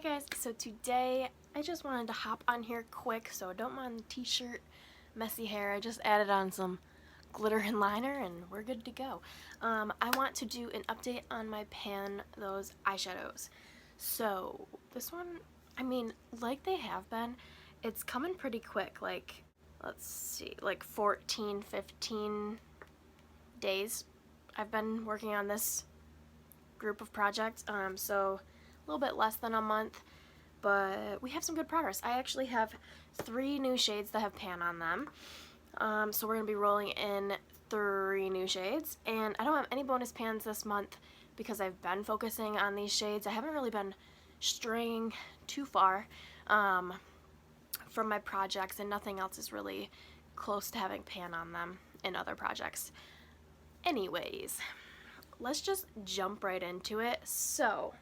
guys, so today I just wanted to hop on here quick, so don't mind the t-shirt, messy hair. I just added on some glitter and liner and we're good to go. I want to do an update on my pan, those eyeshadows. So this one, I mean, like they have been, it's coming pretty quick, like, let's see, like 14, 15 days I've been working on this group of projects, so a little bit less than a month, but we have some good progress. I actually have 3 new shades that have pan on them, so we're going to be rolling in 3 new shades, and I don't have any bonus pans this month because I've been focusing on these shades. I haven't really been straying too far from my projects, and nothing else is really close to having pan on them in other projects. Anyways, let's just jump right into it. So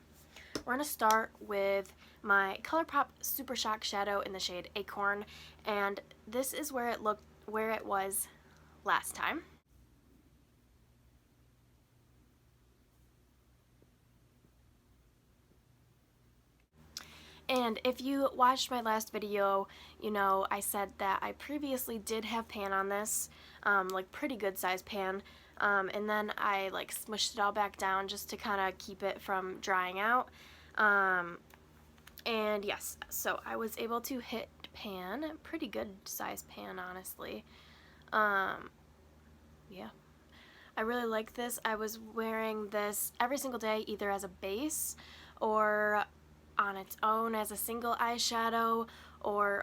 we're going to start with my ColorPop Super Shock Shadow in the shade Acorn, and this is where it was last time. And if you watched my last video, you know I said that I previously did have pan on this, like pretty good size pan, and then I like smushed it all back down just to kind of keep it from drying out. And yes, so I was able to hit pan, pretty good size pan, honestly. Yeah, I really like this. I was wearing this every single day, either as a base or on its own as a single eyeshadow, or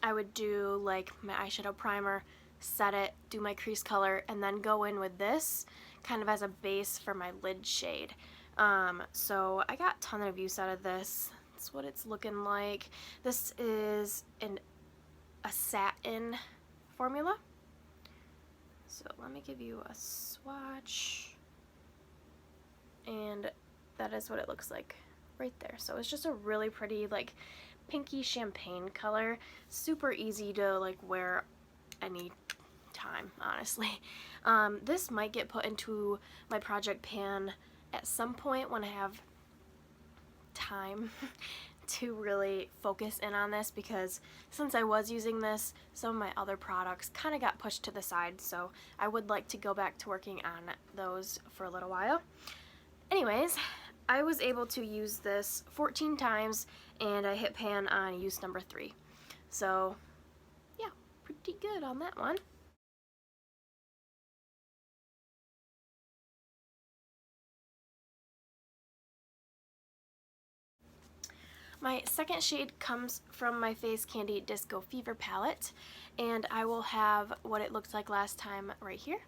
I would do like my eyeshadow primer, set it, do my crease color, and then go in with this kind of as a base for my lid shade. So I got a ton of use out of this. That's what it's looking like. This is a satin formula. So let me give you a swatch, and that is what it looks like right there. So it's just a really pretty like pinky champagne color, super easy to like wear any time, honestly. This might get put into my project pan at some point when I have time to really focus in on this, because since I was using this, some of my other products kind of got pushed to the side, so I would like to go back to working on those for a little while. Anyways, I was able to use this 14 times and I hit pan on use number 3. So yeah, pretty good on that one. My second shade comes from my Face Candy Disco Fever palette, and I will have what it looked like last time right here.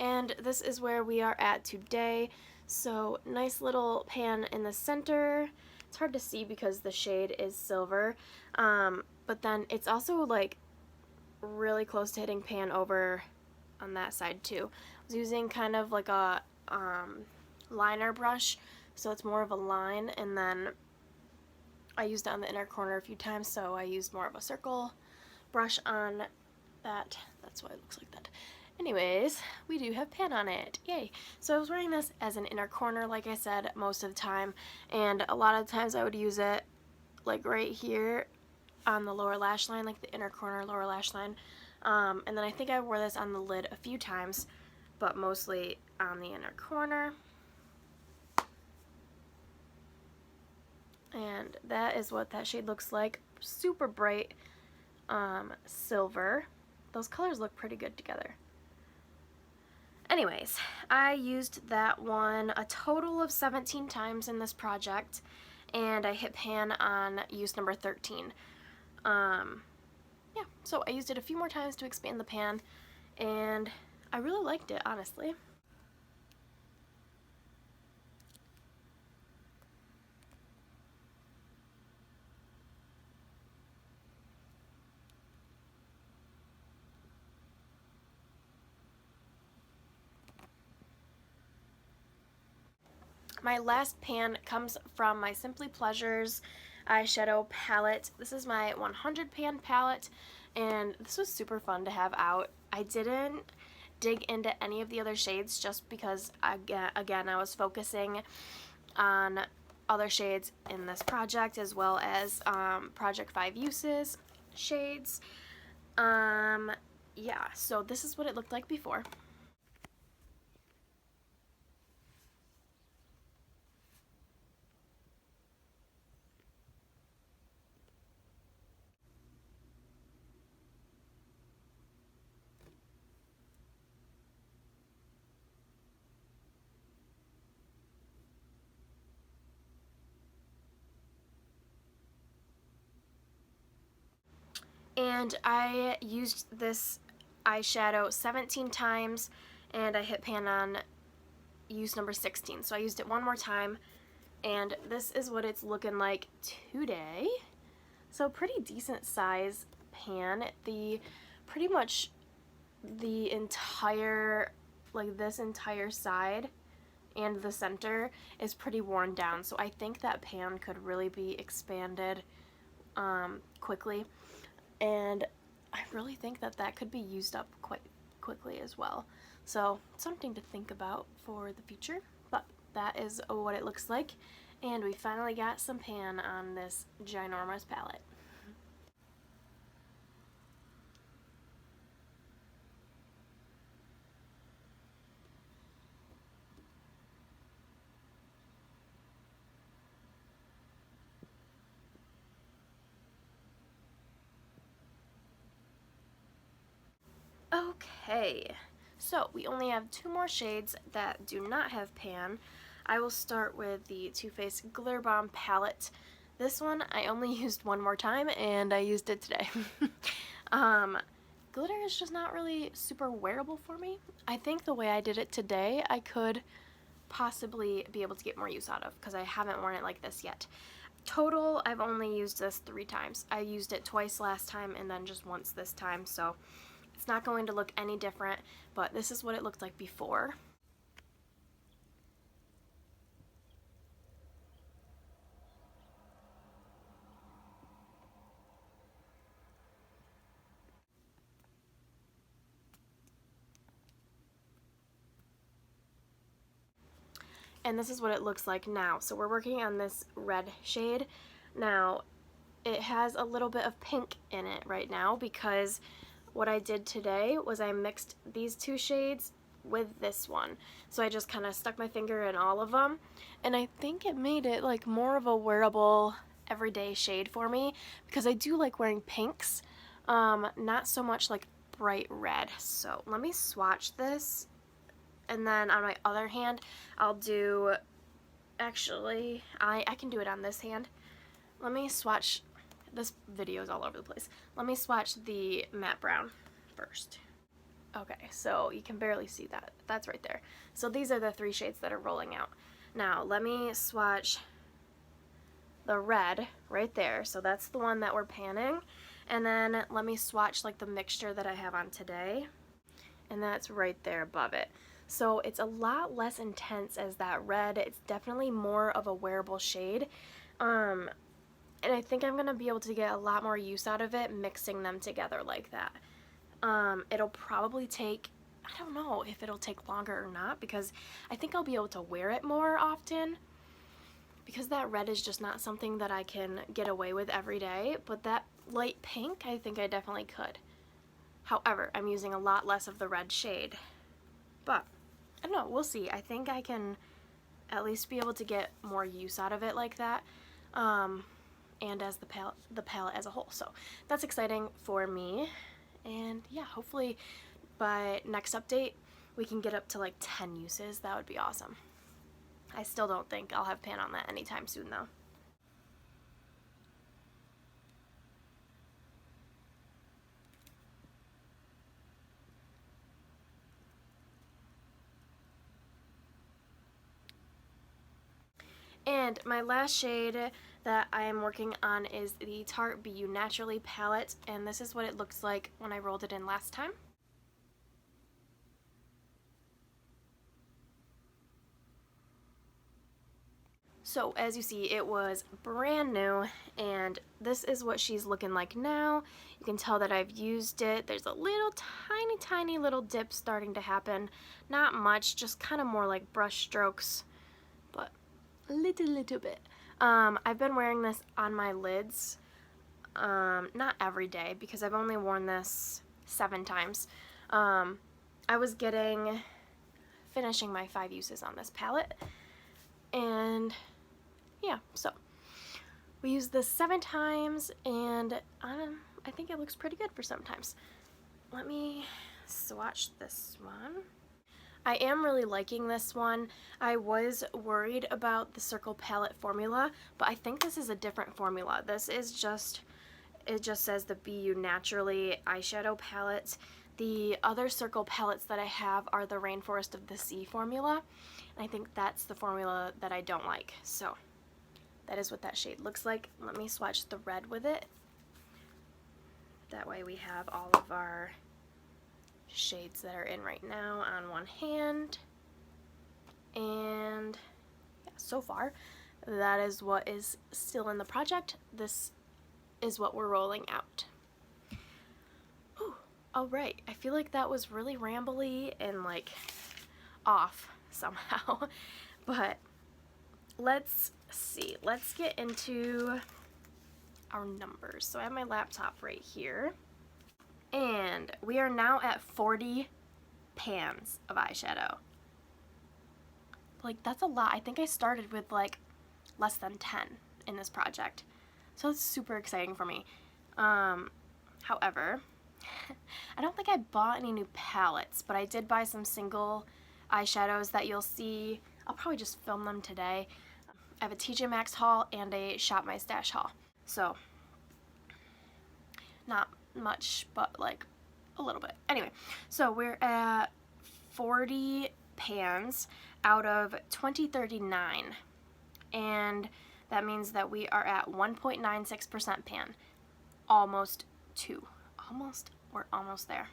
And this is where we are at today. So nice little pan in the center. It's hard to see because the shade is silver, but then it's also like really close to hitting pan over on that side too. I was using kind of like a liner brush, so it's more of a line, and then I used it on the inner corner a few times, so I used more of a circle brush on that. That's why it looks like that. Anyways, we do have pan on it. Yay! So I was wearing this as an inner corner, like I said, most of the time, and a lot of times I would use it like right here on the lower lash line, like the inner corner lower lash line. And then I think I wore this on the lid a few times, but mostly on the inner corner. And that is what that shade looks like. Super bright silver. Those colors look pretty good together. Anyways, I used that one a total of 17 times in this project, and I hit pan on use number 13. Yeah, so I used it a few more times to expand the pan, and I really liked it, honestly. My last pan comes from my Simply Pleasures eyeshadow palette. This is my 100 pan palette, and this was super fun to have out. I didn't dig into any of the other shades just because, again, I was focusing on other shades in this project, as well as Project 5 Uses shades. Yeah, so this is what it looked like before. And I used this eyeshadow 17 times, and I hit pan on use number 16. So I used it one more time, and this is what it's looking like today. So pretty decent size pan. Pretty much the entire, like this entire side and the center is pretty worn down. So I think that pan could really be expanded quickly. And I really think that that could be used up quite quickly as well. So something to think about for the future, but that is what it looks like. And we finally got some pan on this ginormous palette. Okay, so we only have two more shades that do not have pan. I will start with the Too Faced Glitter Bomb palette. This one I only used one more time, and I used it today. Glitter is just not really super wearable for me. I think the way I did it today, I could possibly be able to get more use out of, because I haven't worn it like this yet. Total, I've only used this 3 times. I used it twice last time and then just once this time, so it's not going to look any different, but this is what it looked like before. And this is what it looks like now. So we're working on this red shade. Now, it has a little bit of pink in it right now because what I did today was I mixed these two shades with this one. So I just kind of stuck my finger in all of them, and I think it made it like more of a wearable everyday shade for me, because I do like wearing pinks, not so much like bright red. So let me swatch this, and then on my other hand I'll do, actually I can do it on this hand. Let me swatch, this video is all over the place. Let me swatch the matte brown first. Okay, so you can barely see that. That's right there. So these are the 3 shades that are rolling out. Now let me swatch the red right there. So that's the one that we're panning. And then let me swatch like the mixture that I have on today. And that's right there above it. So it's a lot less intense as that red. It's definitely more of a wearable shade. And I think I'm going to be able to get a lot more use out of it mixing them together like that. It'll probably take, I don't know if it'll take longer or not, because I think I'll be able to wear it more often, because that red is just not something that I can get away with every day, but that light pink, I think I definitely could. However, I'm using a lot less of the red shade, but I don't know, we'll see. I think I can at least be able to get more use out of it like that, and as the palette as a whole. So that's exciting for me. And yeah, hopefully by next update we can get up to like 10 uses. That would be awesome. I still don't think I'll have pan on that anytime soon though. And my last shade that I am working on is the Tarte Be You Naturally palette, and this is what it looks like when I rolled it in last time. So as you see, it was brand new, and this is what she's looking like now. You can tell that I've used it. There's a little tiny little dip starting to happen. Not much, just kind of more like brush strokes, but a little bit. I've been wearing this on my lids, not every day because I've only worn this 7 times. I was finishing my 5 uses on this palette, and yeah, so we used this 7 times, and I think it looks pretty good for sometimes. Let me swatch this one. I am really liking this one. I was worried about the Circle palette formula, but I think this is a different formula. This is just, it just says the Be You Naturally eyeshadow palette. The other Circle palettes that I have are the Rainforest of the Sea formula, and I think that's the formula that I don't like. So that is what that shade looks like. Let me swatch the red with it. That way we have all of our shades that are in right now on one hand. And yeah, so far that is what is still in the project. This is what we're rolling out. Ooh, all right. I feel like that was really rambly and like off somehow. But let's see. Let's get into our numbers. So I have my laptop right here, and we are now at 40 pans of eyeshadow. Like, that's a lot. I think I started with like less than 10 in this project, so it's super exciting for me. However, I don't think I bought any new palettes, but I did buy some single eyeshadows that you'll see. I'll probably just film them today. I have a TJ Maxx haul and a Shop My Stash haul. So, not much, but like a little bit. Anyway, so we're at 40 pans out of 2039. And that means that we are at 1.96% pan. Almost 2. We're almost there.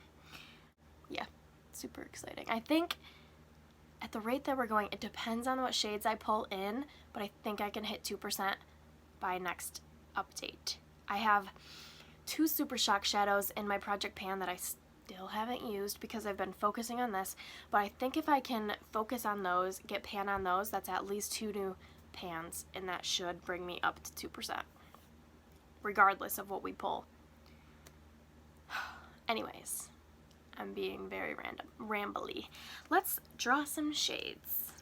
Yeah, super exciting. I think at the rate that we're going, it depends on what shades I pull in, but I think I can hit 2% by next update. I have 2 Super Shock shadows in my project pan that I still haven't used because I've been focusing on this, but I think if I can focus on those, get pan on those, that's at least 2 new pans, and that should bring me up to 2%, regardless of what we pull. Anyways, I'm being very rambly. Let's draw some shades.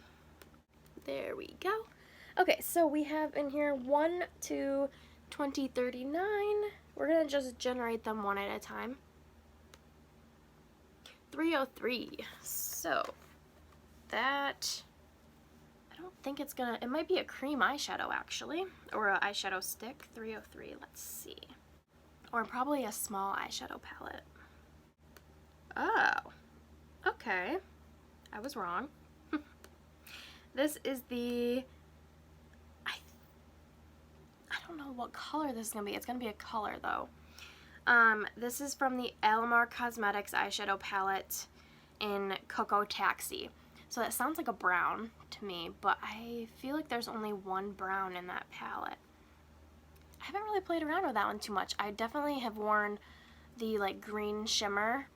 There we go. Okay, so we have in here 1 to 2039. We're gonna just generate them one at a time. 303. So that, I don't think it's gonna, it might be a cream eyeshadow actually, or an eyeshadow stick. 303, let's see. Or probably a small eyeshadow palette. Oh, okay. I was wrong. This is the, I don't know what color this is going to be. It's going to be a color though. This is from the Alamar Cosmetics eyeshadow palette in Cocoa Taxi. So that sounds like a brown to me, but I feel like there's only one brown in that palette. I haven't really played around with that one too much. I definitely have worn the like green shimmer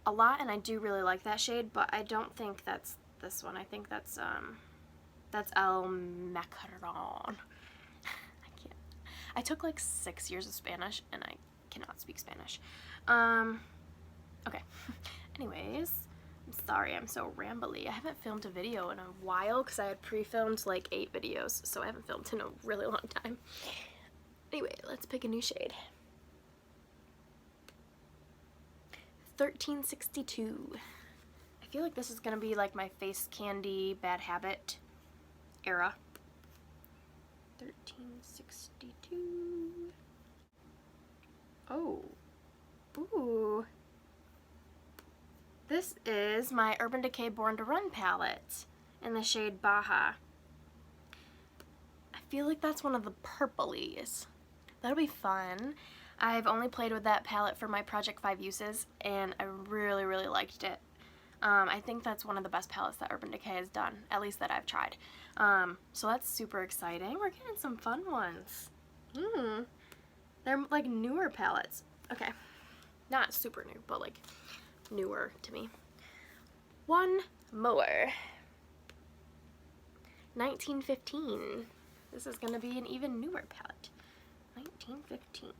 a lot, and I do really like that shade, but I don't think that's this one. I think that's El Macaron. I can't. I took like 6 years of Spanish, and I cannot speak Spanish. Okay. Anyways, I'm sorry I'm so rambly. I haven't filmed a video in a while because I had pre-filmed like 8 videos, so I haven't filmed in a really long time. Anyway, let's pick a new shade. 1362. I feel like this is gonna be like my face candy bad habit era. 1362. Oh. Ooh. This is my Urban Decay Born to Run palette in the shade Baja. I feel like that's one of the purplies. That'll be fun. I've only played with that palette for my Project 5 uses, and I really liked it. I think that's one of the best palettes that Urban Decay has done, at least that I've tried. So that's super exciting. We're getting some fun ones. They're like newer palettes. Okay, not super new, but like newer to me. One more. 1915. This is going to be an even newer palette. 1915.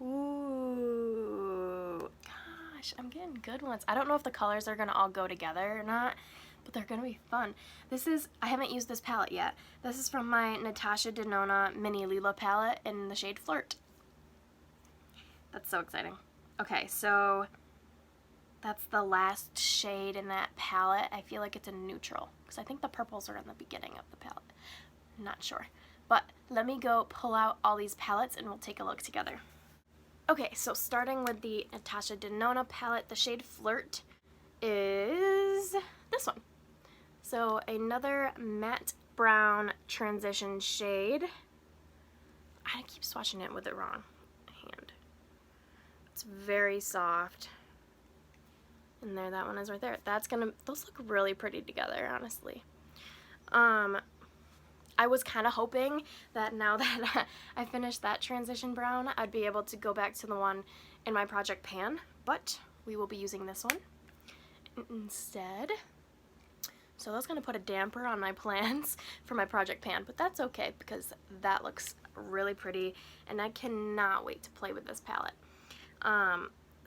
Ooh, gosh, I'm getting good ones. I don't know if the colors are going to all go together or not, but they're going to be fun. I haven't used this palette yet. This is from my Natasha Denona Mini Lila palette in the shade Flirt. That's so exciting. Okay, so that's the last shade in that palette. I feel like it's a neutral, because I think the purples are in the beginning of the palette. Not sure. But let me go pull out all these palettes and we'll take a look together. Okay, so starting with the Natasha Denona palette, the shade Flirt is this one. So another matte brown transition shade. I keep swatching it with the wrong hand. It's very soft. And there, that one is right there. Those look really pretty together, honestly. I was kind of hoping that now that I finished that transition brown, I'd be able to go back to the one in my Project Pan, but we will be using this one instead. So that's going to put a damper on my plans for my Project Pan, but that's okay because that looks really pretty and I cannot wait to play with this palette.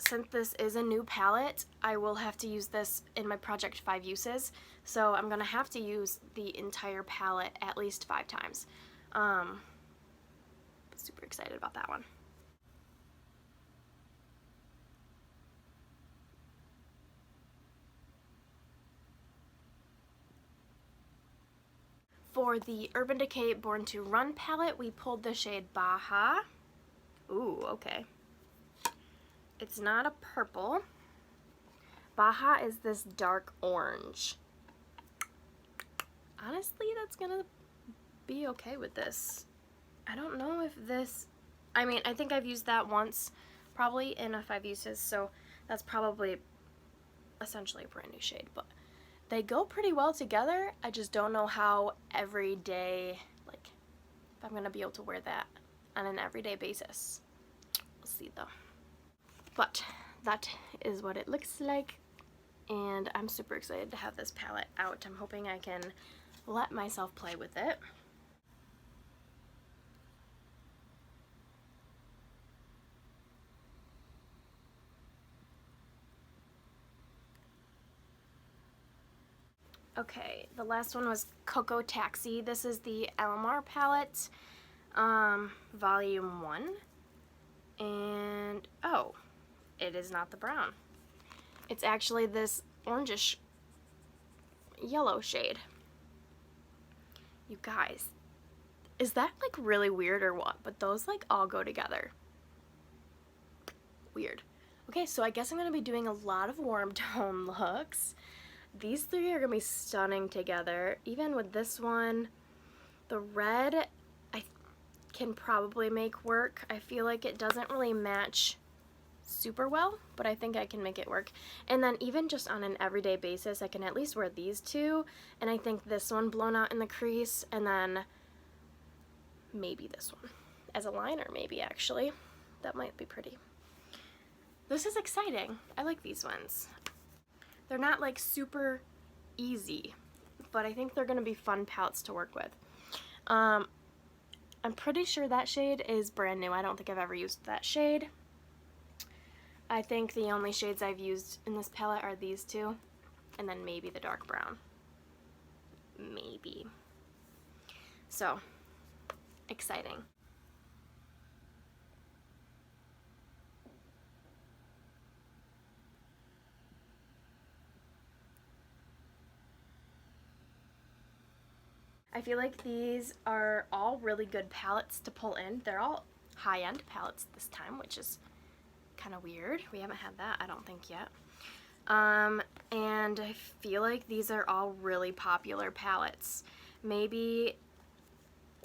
Since this is a new palette, I will have to use this in my Project 5 uses, so I'm going to have to use the entire palette at least 5 times. Super excited about that one. For the Urban Decay Born to Run palette, we pulled the shade Baja. Ooh, okay. It's not a purple. Baja is this dark orange. Honestly, that's gonna be okay with this. I don't know if this, I mean, I think I've used that once, probably in a 5 uses, so that's probably essentially a brand new shade, but they go pretty well together. I just don't know how everyday, like, if I'm gonna be able to wear that on an everyday basis. We'll see though. But that is what it looks like, and I'm super excited to have this palette out. I'm hoping I can let myself play with it. Okay, the last one was Cocoa Taxi. This is the Elmar palette, volume 1, and oh, it is not the brown. It's actually this orangish yellow shade. You guys, is that like really weird or what? But those like all go together. Weird. Okay, so I guess I'm gonna be doing a lot of warm tone looks. These 3 are gonna be stunning together. Even with this one, the red I can probably make work. I feel like it doesn't really match super well, but I think I can make it work. And then even just on an everyday basis, I can at least wear these 2, and I think this one blown out in the crease, and then maybe this one as a liner, maybe actually. That might be pretty. This is exciting. I like these ones. They're not like super easy, but I think they're gonna be fun palettes to work with. I'm pretty sure that shade is brand new. I don't think I've ever used that shade. I think the only shades I've used in this palette are these 2, and then maybe the dark brown. Maybe. So, exciting. I feel like these are all really good palettes to pull in. They're all high-end palettes this time, which is kind of weird. We haven't had that, I don't think, yet. And I feel like these are all really popular palettes. Maybe,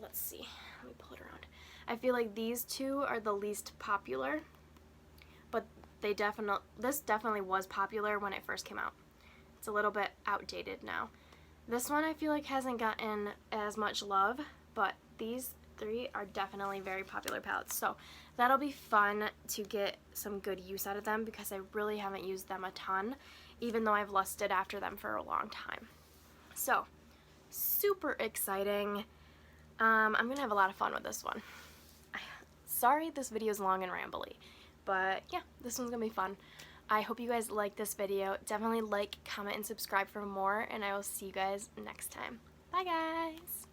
let's see, let me pull it around. I feel like these 2 are the least popular, but this definitely was popular when it first came out. It's a little bit outdated now. This one I feel like hasn't gotten as much love, but these three are definitely very popular palettes. So that'll be fun to get some good use out of them because I really haven't used them a ton, even though I've lusted after them for a long time. So super exciting. I'm gonna have a lot of fun with this one. Sorry this video is long and rambly, but yeah, this one's gonna be fun. I hope you guys like this video. Definitely like, comment, and subscribe for more, and I will see you guys next time. Bye guys!